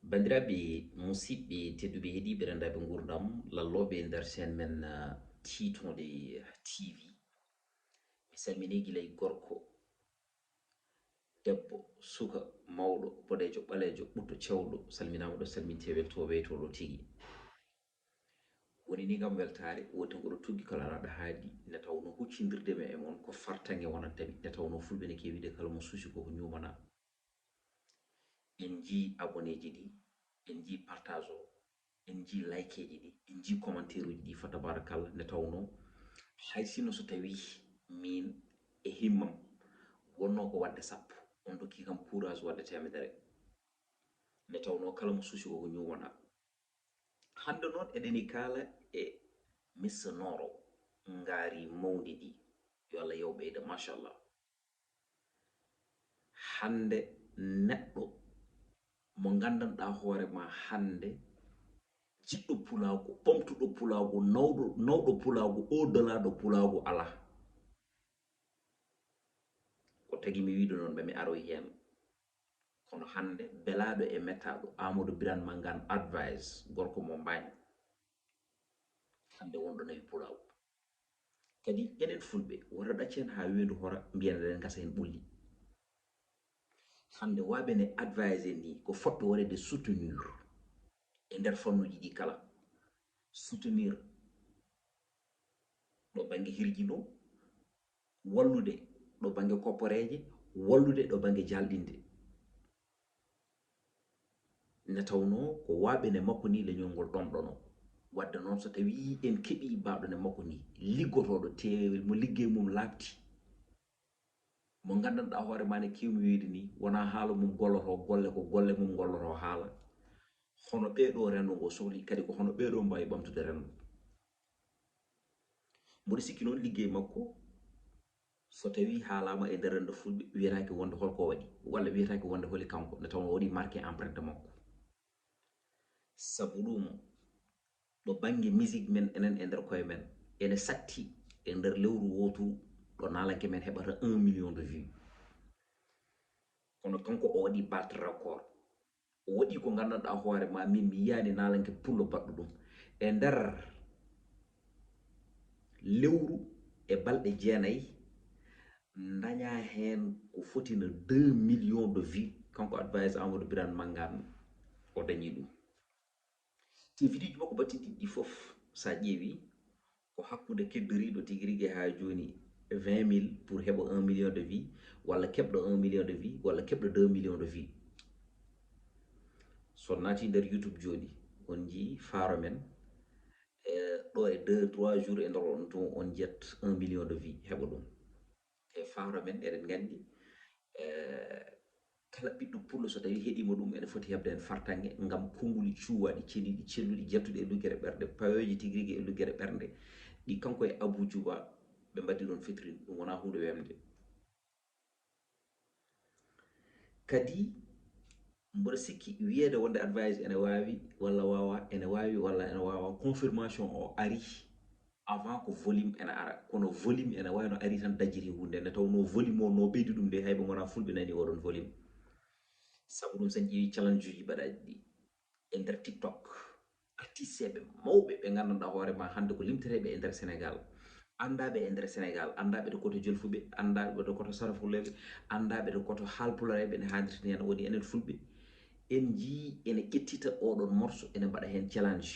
Bandiraɓe musidɓe tedduɓe heeɗiɓe rendaɓe gurdam lalloɓe nder chaine men tiitonde tv. Mi salmini guilay gorko debbo suka mawɗo boɗejo ɓalejo ɓutto cewɗo salminama ɗo salminte welto weytoɗo tigui woni ni gam weltare woti oɗo tuggi kala araɗo haadi nde tawno huccidirde e mon ko fartange wonantami nde tawno fulɓe ne kewide kala mo suusi koko ñumana en ji abonnéji ɗi en ji partage o en ji like ji ɗi en ji commentaire uji ɗi fa tabarakallah nde tawno hay sinno so tawi min e himmam wonno ko wadde sappo on dokki kam courage wadde temedere nde tawno kala mo suusi koko ñumana hande noon eɗeni kala e missa noro ngaari mawdi ɗi yo Allah yew ɓeyda machallah hande neɗɗo mo gandanɗa hoorema hande jiɗɗo pulago ɓamtuɗo pulago nawɗo pulago au delà de pulago ala ko tagui mi wiɗo noon ɓe mi aroy hen kono hande belaɗo e mettaɗo Amadou Birane Mangane advice gorko mo mbañi hande wonɗo nawi pulago kadi enen fulɓe wara ɗaccen ha wendu hora mbiyen eɗen gasa hen ɓulli hande waɓe ne advice en ni ko foɗɓe waɗede soutenir e nder fannuji ɗi kala soutenir ɗo banggue hirjino wallude ɗo banggue koppareje wallude ɗo banggue jalɗinde nde tawno ko waɓe ne makko ni leñol ngol ɗomɗono wadde noon so tawi en keeɓi baɗo ne makko ni liggotoɗo te mo liggey mum labti mo gandanɗa hoorema ne kewmi wiide ni wona haala mum golloto golle ko golle mum golloto haala hono ɓeɗo rendo ngo sohli kadi ko hono ɓeɗo mbawi ɓamtude rendo mboɗo sikki noon liggey makko so tawi haalama e nder rendo fulɓe wiyatake wonde holko waɗi walla wiyatake wonde holi kanko nde tawno waɗi marqué empreinte makko sabu ɗum ɗo banggue musique men enen e nder koye men ene satti e nder lewru wotoru ɗo nalanke men heɓata 1 million de vues kono kanko o waɗi battre record o waɗi ko gandanɗa hoore ma min mi yiyani nalanke pullo baɗɗo ɗum e nder lewru e balɗe jeenayyi daña hen ko fotina 2 millions de vues kanko advice Amadou Birane Mangane o dañi ɗum te vidéo ji makko battiɗi ɗi foof sa ƴeewi ko hakkude keddoriɗo tigui rigui ha joni 20 000 pour heɓa 1 million de vues walla keɓɗo 1 million de vues walla keɓɗo 2 millions de vues so naati nder YouTube joni on jii faaro men ɗo e 2-3 jours e nder on ton on jet 1 million de vues heɓa ɗum e faaro men eɗen gandi kala ɓiɗɗo pullo so tawi heeɗima ɗum ene foti hebde hen fartange ngam konnguli cuuwaɗi ceniɗi celluɗi jettuɗi e luggere ɓerde payoji tigui rigui e luggere ɓerde ɗi kanko e Abou Djouba ɓe mbaddi ɗon fetrine ɗum wona hunde wemde kadi mboɗo sikki wiyede wonde advice ene wawi walla wawa ene wawi walla ene wawa confirmation o ari avant ko volume ene ara kono volume ene wayno ari tan dajjiri hunde nde tawno volume o no ɓeydi ɗum nde hayɓe gona fulɓe nani oɗon volume sabu ɗum sen ƴeewi challenge uji baɗaɗi ɗi e nder TikTok artisteɓe mawɓe ɓe gandanɗa hoorema hande ko limteteɓe e nder Sénégal andaɓe e nder Sénégal andaɓe to koto jolfuɓe andaɓe to koto sarafuleɓe andaɓe to koto haalpulareɓe ne haadirta hen woni enen fulɓe en jii ene ƴettita oɗon morceau ene mbaɗa hen challenge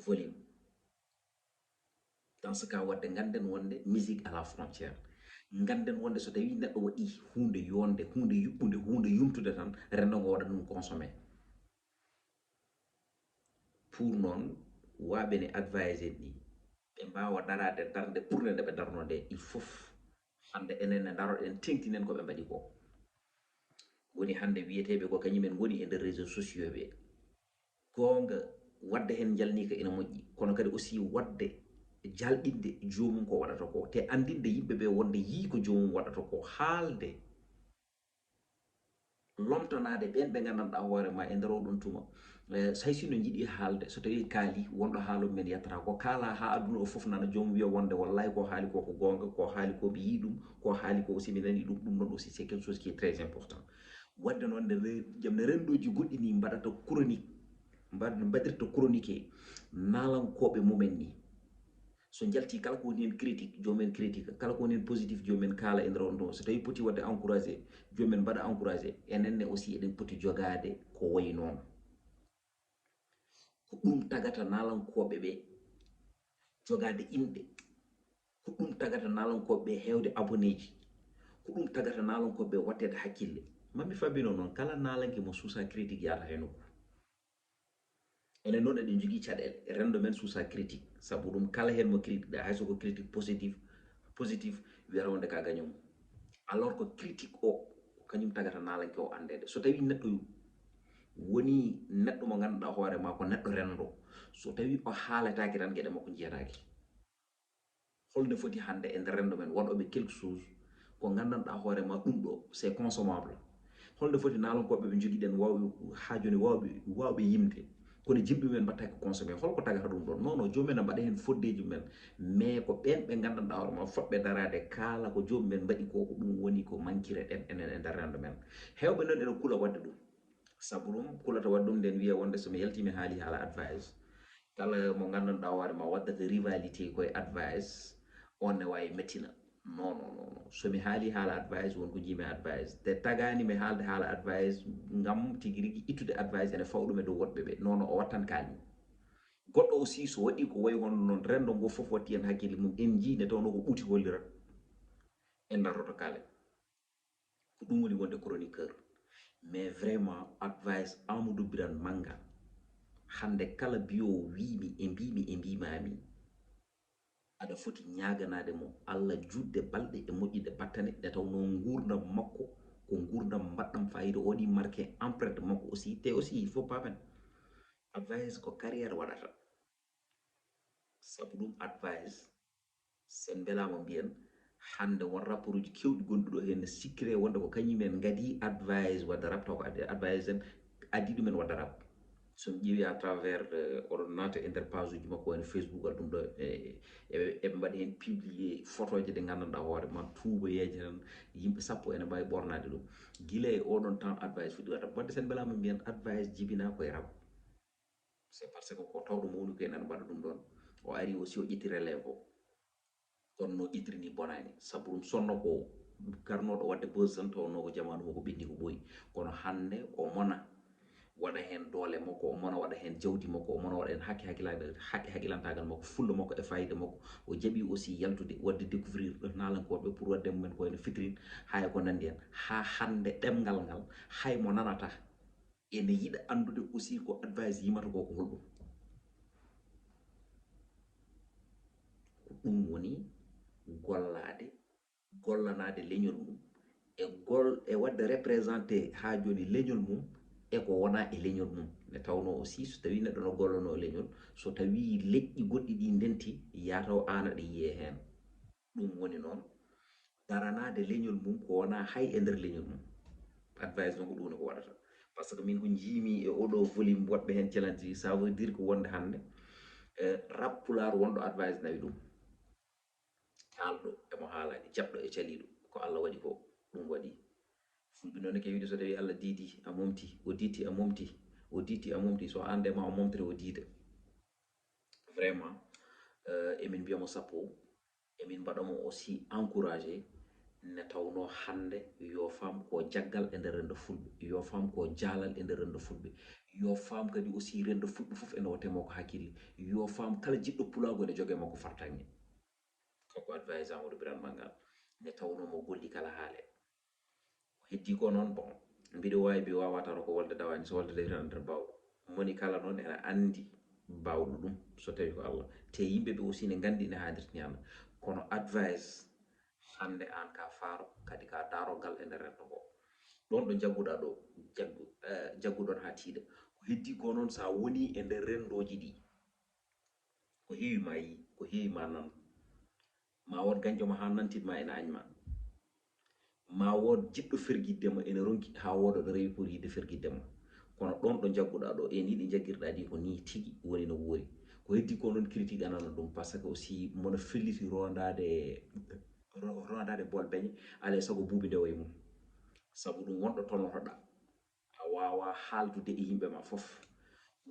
volume dans ce cas wadde ganden wonde musique à la frontière ganden wonde so tawi neɗɗo waɗi hunde yonde hunde yuɓɓude hunde yumtude tan rendo ngo waɗa ɗum consommé pour noon waɓe ne advise en ɗi ɓe mbawa darade darde ɓurde nde ɓe darno nde il faut hande enen ne daroɗen tengtinen koɓe mbaɗi ko woni hande wiyeteɓe ko kañumen goni e nder réseaux sociaux ɓe gonga wadde hen jalnika ina moƴƴi kono kadi aussi wadde jalɗinde jomum ko waɗata ko te andinde yimɓeɓe wonde yii ko jomum waɗata ko haalde lomtanade ɓen ɓe gandanɗa hoorema e nder oɗon tuma so hay sinno jiiɗi haalde so tawi kaali wonɗo haalum men yettata ko kaala ha aduna o foof nana joomum wiya wonde wallahi ko haali ko ko gonga ko haali ko ɓe yi ɗum ko haali ko aussi mi nani ɗum ɗum noon aussi c'est quelque chose qui est très important wadde noon nde rendoji goɗɗi ni mbaɗata chronique mbaɗirta chronique nalankoɓe mumen ni so jalti kala ko woni hen critique jomumen critique kala ko woni hen positif jomumen kaala e nder on ɗon so tawi poti wadde encouragé jomumen mbaɗa encouragé enenne aussi eɗen poti jogade ko wayi noon ko ɗum tagata nalankoɓe ɓe jogade inɗe ko ɗum tagata nalankoɓe ɓe hewde abonné ji ko ɗum tagata nalankoɓe ɓe wattede hakkille mami fabino noon kala nalanke mo suusa critique yata hay nokku enen noon eɗen jogui caɗele rendo men suusa critique saabu ɗum kala hen mo critique ɗa hay soko critique positif wiyata wonde ka gañomo alors que critique o kañum tagata nalanke o andede so tawi neɗɗo woni neɗɗo mo ganduɗa hoore ma ko neɗɗo rendo so tawi o haaletake tan gueɗe makko jiyatake holde foti hande e nder rendo men waɗoɓe quelque chose ko gandanɗa hoore ma ɗum ɗo c'est consommable holde foti nalankoɓe ɓe joguiɗen wawɓe ha joni wawɓe yimde kono jibbi men mbattaki consommé holko tagata ɗum ɗon non non jomumen ne mbaɗa hen foddeji men mais ko ɓen ɓe gandanɗa hoore ma fotɓe darade kala ko jomumen mbaɗi ko ko ɗum woni ko mankire ɗen enen e nder rendo men hewɓe noon ene kuula wadde ɗum saabu ɗum kulata wadde ɗum nden wiya wonde somi yaltimi haali haala advice kala mo gandanɗa hoore ma waddata rivalité koye advice on ne wawi mettina non non non somi haali haala advice wonko jiimi advice te tagani mi haalde haala advice ngam tigui rigui ittude advice ene fawɗum e dow woɗɓe ɓe non non o wattan kalmi goɗɗo aussi so waɗi ko wayi hono noon rendo ngo foof watti hen hakkille mum en jii nde tawno ko ɓuuti hollirat en dartoto kaalen ko ɗum woni wonde chroniqueur mais vraiment advice Amadou Birane Manga hande kala biyowo wimi e mbimi e mbimami aɗa foti ñaganade mo Allah judde balɗe e moƴƴinde battane nde tawno gurdam makko ko gurdam mbaɗɗam fayida oɗi marqué empreinte makko aussi te aussi il faut pas men advice ko carrière waɗata saabu ɗum advice sen belama mbiyen hande won rapport uji kewɗi gonɗuɗo hen sikkire wonde ko kañumen gadi advice wadde rap taw ko advice en adi ɗumen wadde rap somi ƴeewi à travers oɗon naata e nder page uji makko woni Facebook walla ɗum ɗo eɓe mbaɗi hen publié photo ji ɗe gandanɗa hoore ma tuuboyeje tan yimɓe sappo ene mbawi ɓornade ɗum guila e oɗon temps advice fuɗɗi waɗata wadde sen mbelama mbiyen advice jibina koye rap c'est parce que ko tawɗo mawni ko en ene mbaɗa ɗum ɗon o ari aussi o ƴetti relève o kono no ƴettirini bonani saabu ɗum sonno ko garnoɗo wadde buzz tan tawno ko jamanu ko ɓenni ko ɓooyi kono hande o mona waɗa hen doole makko o mona waɗa hen jawdi makko o mona waɗa hen haqqe haqqilantagal makko fulla makko e fayida makko o jaaɓi aussi yaltude wadde découvrir nalankoɓe pour wadde mumen ko wayno fitrine hay ko nandi hen ha hande ɗemgal ngal hay mo nanata ene yiɗa andude aussi ko advice yimata ko ko holɗum ko ɗum woni gollade gollanade leñol mum e wadde représenté ha joni leñol mum e ko wona e leñol mum nde tawno aussi so tawi neɗɗo no gollano leñol so tawi leƴƴi goɗɗi ɗi ndenti yataw an aɗa yiye hen ɗum woni noon daranade leñol mum ko wona hay e nder leñol mum advice noon ko ɗum woni ko waɗata par ce que min ko jiimi e oɗo volume waɗɓe hen challenge ça veut dire ko wonde hande rap pulaar wonɗo advice nawi ɗum haalɗo emo haalani jaɓɗo e caliɗo ko Allah waɗi ko ɗum waɗi fulɓe noon ke wiide so tawi Allah diidi a momti o ditti a momti o ditti a momti so ande ma o momtere o diida vraiment emin mbiyamo sappo emin mbaɗamo aussi encouragé ne tawno hande yo fam ko jaggal e nder rendo fulɓe yo fam ko jaalal e nder rendo fulɓe yo fam kadi aussi rendo fulɓe fof ene wattemo ko hakkille yo fam kala jiɗɗo pulago ene jogue makko fartange koko advice Amadou Birane Manga nde tawno mo golli kala haale heddi ko noon bon mbiɗo wawi mbi wawa taw ko wolde dawani so wolde tan nder bawɗo moni kala noon ene andi bawɗo ɗum so tawi ko Allah te yimɓeɓe aussi ne gandi ne haadirta ñanda kono advice hande an ka faaro kadi ka darogal e nder rendo ngo ɗon ɗo jagguɗa ɗo jagguɗon ha tiiɗa ko heddi ko noon sa woni e nder rendoji ɗi ko heewi ma yi ko heewi ma nan ma won gañƴoma ha nantidma ene añma ma wod jiɗɗo fergiddema ene ronki ha woda ɗo rewi pour yidde fergiddema kono ɗon ɗo jagguɗa ɗo e ni ɗi jagguirɗa ɗi ko ni tigui woni no woori ko heddi ko noon critique anana ɗum par ce que aussi mono felliti rondade bol beñe alay saago buubi nde way mum saabu ɗum wonɗo tolnotoɗa haaldude e yimɓe ma fof,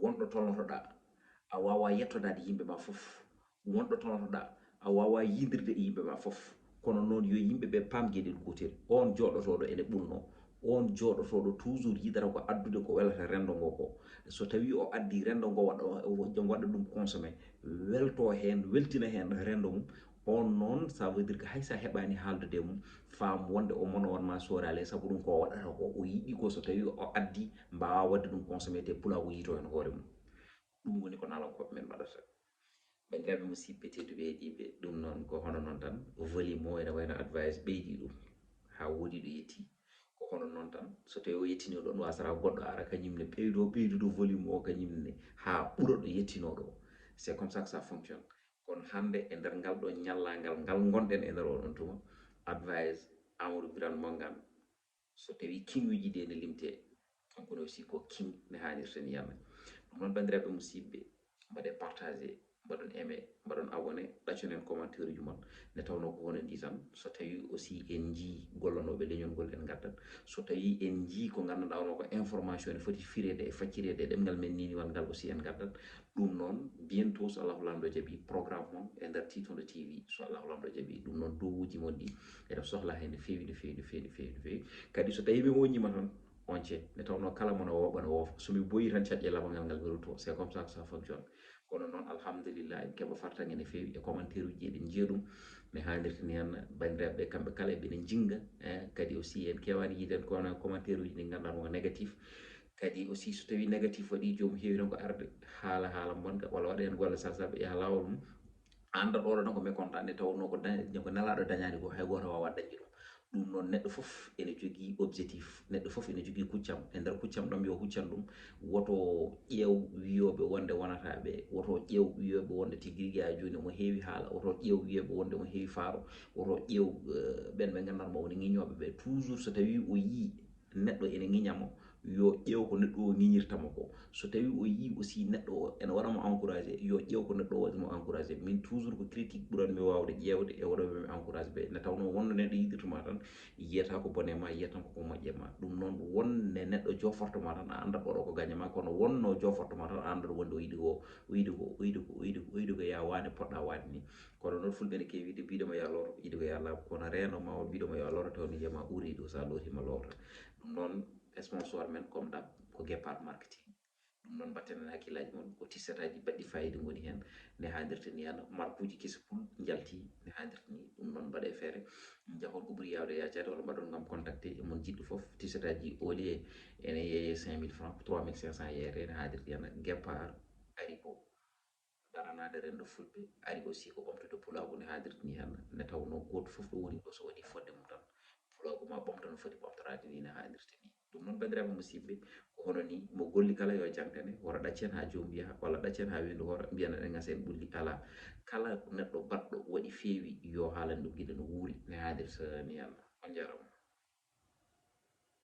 wonɗo tolnotoɗa a wawa yettodade yimɓe ma fof, wonɗo tolnotoɗa a wawa yidirde e yimɓe ma fof. kono noon yo yimɓe ɓe paam gueɗel gotel, on joɗotoɗo ene ɓurno, on joɗotoɗo toujours yidata ko addude ko welata rendo ngo ko. So tawi o addi rendo ngo waɗa ɗum consommé, welto hen weltina hen rendo mum, on noon ça veut dire que haysa heɓani haaldude mum, faam wonde o mona wonma sorale, saabu ɗum ko waɗata ko o yiɗi ko so tawi o addi mbawa wadde ɗum consommé te pulago yito hen hoore mum. ɗum woni ko nalankoɓe men mbaɗata. bandiraɓe musidɓe tedduɓe heeɗiɓe, ɗum noon ko hono noon tan volume o ene wayno advice ɓeydi ɗum ha woodi ɗo yetti, ko hono noon tan so tawi o yettino ɗon wasata goɗɗo ara kañumne ɓeyduɗo volume o kañumne ha ɓuura ɗo yettinoɗo. C'est comme ça que ça fonctionne. kono hande e nder ngal ɗo ñallagal ngal gonɗen e nder oɗon tuma, advice Amadou Birane Mongan so tawi kiŋuji ɗi ene limte, kankone aussi ko king ne hannirta ni yanna. ɗum noon bandiraɓe musidɓe, mbaɗe partagé, mbaɗon aimé, mbaɗon abonné, ɗacconen commentaire uji mon, nde tawno ko hono ndi tan. So tawi aussi en jii gollanoɓe leñol ngol en gaddat, so tawi en jii ko ganduɗa ono ko information ne foti firede e faccirede e ɗemgal men niniwal ngal aussi en gaddat. ɗum noon bientôt so allahu lamɗo jaaɓi programme on e nder Titondo TV, so allahu lamɗo jaaɓi. ɗum noon dowuji mon ɗi eɗen sohla hen no fewi no fewi no fewi no fewi no fewi. kadi so tawi mi woññima tan on ce nde tawno kala mona woɓa no woofa, somi boyi tan caƴƴelabangal ngal mi rutto. C'est comme ça que ça fonctionne. kono noon alhamdulillah en keɓa fartague no fewi e commentaire uji eɗen jiiya ɗum ne hannirta ni henna. bandiraɓe kamɓe kala eɓene jinga kadi aussi en kewani yiiden kono commentaire uji ɗi ganduɗa ko négatif. kadi aussi so tawi négatif waɗi jomum heewi tan ko arde haala bonka walla waɗa hen golle sasaɓe yaha lawol mum, anda ɗoɗo tan ko mécontent nde tawno ko nelaɗo dañani ko hay goto wawa dañde ɗum. ɗum noon neɗɗo fof ene jogui objectif, neɗɗo fof ene jogui kuccam, e nder kuccam ɗam yo huccan ɗum. woto ƴeew wiyoɓe wonde wonataɓe, woto ƴeew wiyoɓe wonde tigui rigui ha joni omo heewi haala, woto ƴeew wiyoɓe wonde omo heewi faaro, woto ƴeew ɓen ɓe gandanma woni ŋiñoɓe ɓe. toujours so tawi o yii neɗɗo ene ŋiñamo, yo ƴeew ko neɗɗo o ŋiñirtamo ko. so tawi o yii aussi neɗɗo o ene waɗamo encouragé, yo ƴeew ko neɗɗo o waɗimo encouragé. min toujours ko critique ɓuranmi wawde ƴeewde e waɗoɓemi encouragé ɓe, nde tawno wonno neɗɗo yiɗirtoma tan yiyata ko bone ma, yiyata koko moƴƴe ma. ɗum noon wonne neɗɗo jofortoma tan a andat oɗo ko gagne ma, kono wonno jofortoma tan a andat wonde o yiɗi ko ya wane poɗɗa wade ni. kono noon fulɓe ne kewi wide mbiɗoma ya looto, yiɗi ko ya laaɓa, kono renoma o mbiɗoma yo looto taw mi wiyama ɓuuri ɗo, sa lootima loota. ɗum noon sponsor men comme ɗam ko guépard marketing. ɗum noon batten hen hakkillaji mon, ko tissataji baɗɗi fayida goni hen ne hannirta ni henna. markuji kesi pul jalti ne hannirta ni. ɗum noon mbaɗe feere jahon ko ɓuuri yawde yaccade, walla mbaɗon gam contacté e mon jiɗɗo foof. tissataji au lieu ene yeeye 5000 francs, 3500 yeeyete ne hannirta henna. guépard ari ko daranade rendo fulɓe, ari aussi ko ɓamtude pulago ne hannirta ni henna. nde tawno goto foof ɗo woni ɗo so waɗi fodde mum tan pulago ma ɓamta no foti ɓamtorade ni ne hannirta ni. ɗum noon bandiraɓe musidɓe, ko hono ni mo golli kala yo jangtene, wora ɗaccen ha jomum yaha, walla ɗaccen ha weedu hoora, mbiyen eɗen gasa en ɓulli, ala. kala neɗɗo baɗɗo waɗi feewi yo haalane ɗum guiɗo no wuuri ne hannirta ni henna. on jarama.